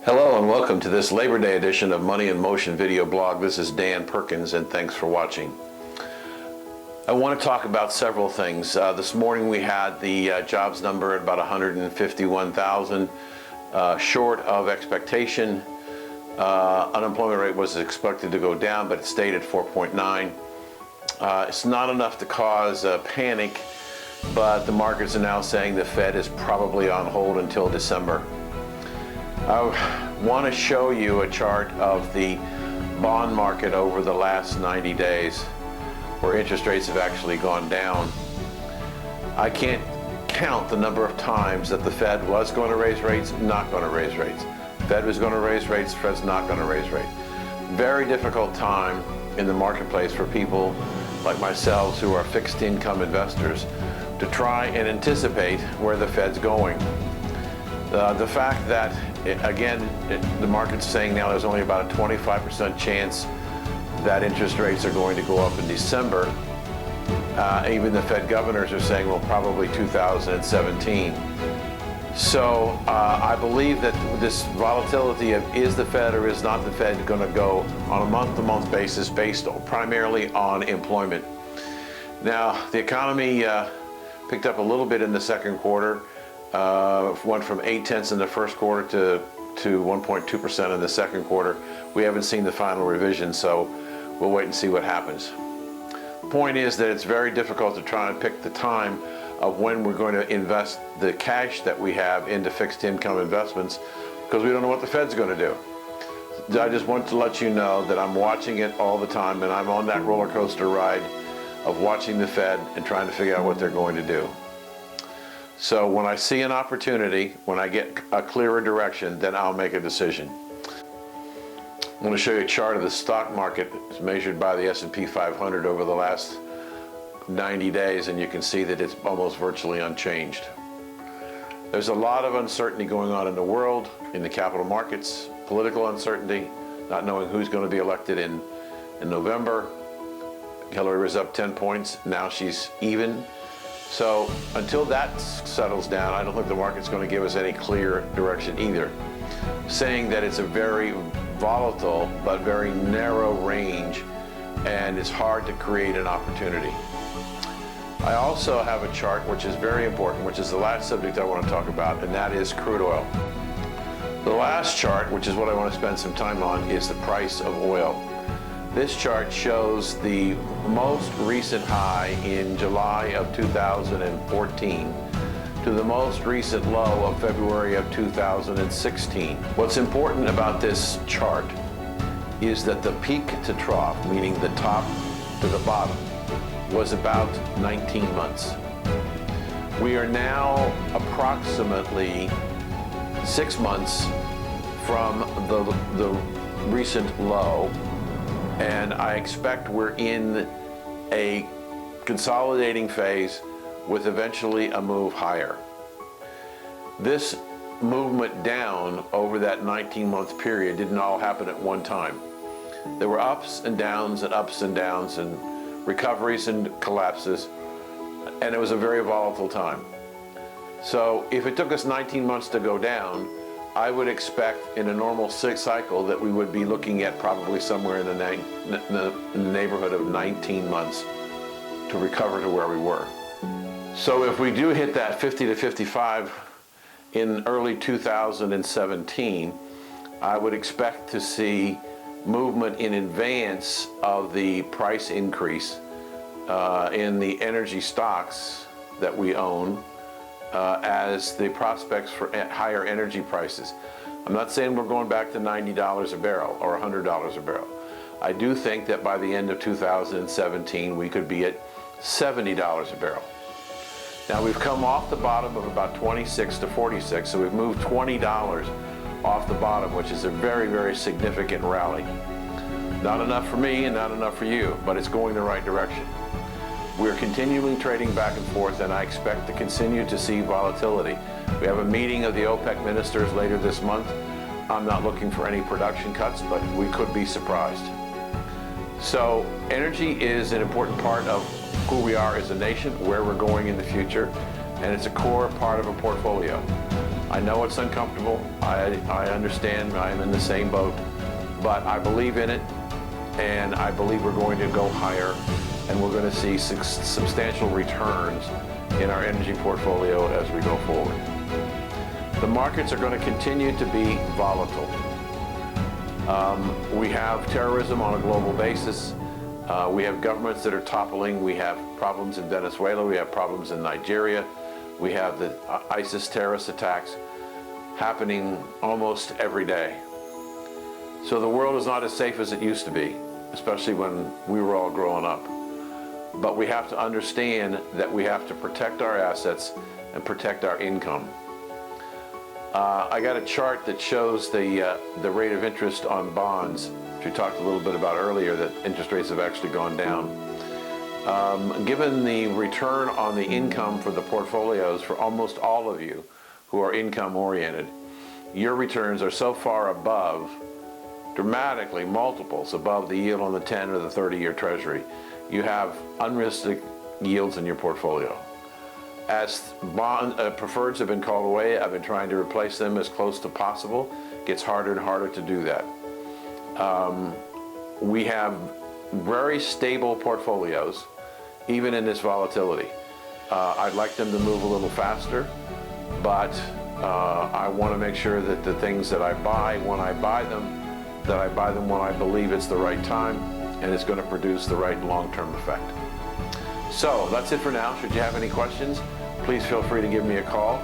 Hello and welcome to this Labor Day edition of Money in Motion video blog. This is Dan Perkins and thanks for watching. I want to talk about several things. This morning we had the jobs number at about 151,000, short of expectation. Unemployment rate was expected to go down, but it stayed at 4.9. It's not enough to cause panic, but the markets are now saying the Fed is probably on hold until December. I want to show you a chart of the bond market over the last 90 days where interest rates have actually gone down. I can't count the number of times that the Fed was going to raise rates, not going to raise rates. Fed was going to raise rates, Fed's not going to raise rates. Very difficult time in the marketplace for people like myself who are fixed income investors to try and anticipate where the Fed's going. The fact that, the market's saying now there's only about a 25% chance that interest rates are going to go up in December. Even the Fed governors are saying, well, probably 2017. So I believe that this volatility of is the Fed or is not the Fed going to go on a month-to-month basis based primarily on employment. Now, the economy picked up a little bit in the second quarter. Went from 0.8 in the first quarter to 1.2% in the second quarter. We haven't seen the final revision, so we'll wait and see what happens. The point is that it's very difficult to try and pick the time of when we're going to invest the cash that we have into fixed income investments because we don't know what the Fed's going to do. I just want to let you know that I'm watching it all the time and I'm on that roller coaster ride of watching the Fed and trying to figure out what they're going to do. So when I see an opportunity, when I get a clearer direction, then I'll make a decision. I'm going to show you a chart of the stock market. It's measured by the S&P 500 over the last 90 days, and you can see that it's almost virtually unchanged. There's a lot of uncertainty going on in the world, in the capital markets, political uncertainty, not knowing who's going to be elected in November. Hillary was up 10 points. Now she's even. So until that settles down, I don't think the market's going to give us any clear direction either. Saying that it's a very volatile but very narrow range and it's hard to create an opportunity. I also have a chart which is very important, which is the last subject I want to talk about, and that is crude oil. The last chart, which is what I want to spend some time on, is the price of oil. This chart shows the most recent high in July of 2014 to the most recent low of February of 2016. What's important about this chart is that the peak to trough, meaning the top to the bottom, was about 19 months. We are now approximately 6 months from the recent low, and I expect we're in a consolidating phase with eventually a move higher. This movement down over that 19-month period didn't all happen at one time. There were ups and downs and recoveries and collapses, and it was a very volatile time. So if it took us 19 months to go down, I would expect in a normal cycle that we would be looking at probably somewhere in the neighborhood of 19 months to recover to where we were. So if we do hit that 50 to 55 in early 2017, I would expect to see movement in advance of the price increase in the energy stocks that we own, as the prospects for higher energy prices. I'm not saying we're going back to $90 a barrel or $100 a barrel. I do think that by the end of 2017 we could be at $70 a barrel. Now we've come off the bottom of about 26 to 46, so we've moved $20 off the bottom, which is a very, very significant rally. Not enough for me and not enough for you, but it's going the right direction. We're continuing trading back and forth, and I expect to continue to see volatility. We have a meeting of the OPEC ministers later this month. I'm not looking for any production cuts, but we could be surprised. So energy is an important part of who we are as a nation, where we're going in the future, and it's a core part of a portfolio. I know it's uncomfortable. I understand. I'm in the same boat, but I believe in it, and I believe we're going to go higher, and we're going to see substantial returns in our energy portfolio as we go forward. The markets are going to continue to be volatile. We have terrorism on a global basis. We have governments that are toppling. We have problems in Venezuela. We have problems in Nigeria. We have the ISIS terrorist attacks happening almost every day. So the world is not as safe as it used to be, especially when we were all growing up. But we have to understand that we have to protect our assets and protect our income. I got a chart that shows the rate of interest on bonds, which we talked a little bit about earlier, that interest rates have actually gone down. Given the return on the income for the portfolios for almost all of you who are income oriented, your returns are so far above, dramatically multiples above the yield on the 10 or the 30-year treasury. You have unrealistic yields in your portfolio. As preferreds have been called away, I've been trying to replace them as close to possible. It gets harder and harder to do that. We have very stable portfolios, even in this volatility. I'd like them to move a little faster, but I want to make sure that the things that I buy, when I buy them, that I buy them when I believe it's the right time and it's going to produce the right long-term effect. So that's it for now. Should you have any questions, please feel free to give me a call.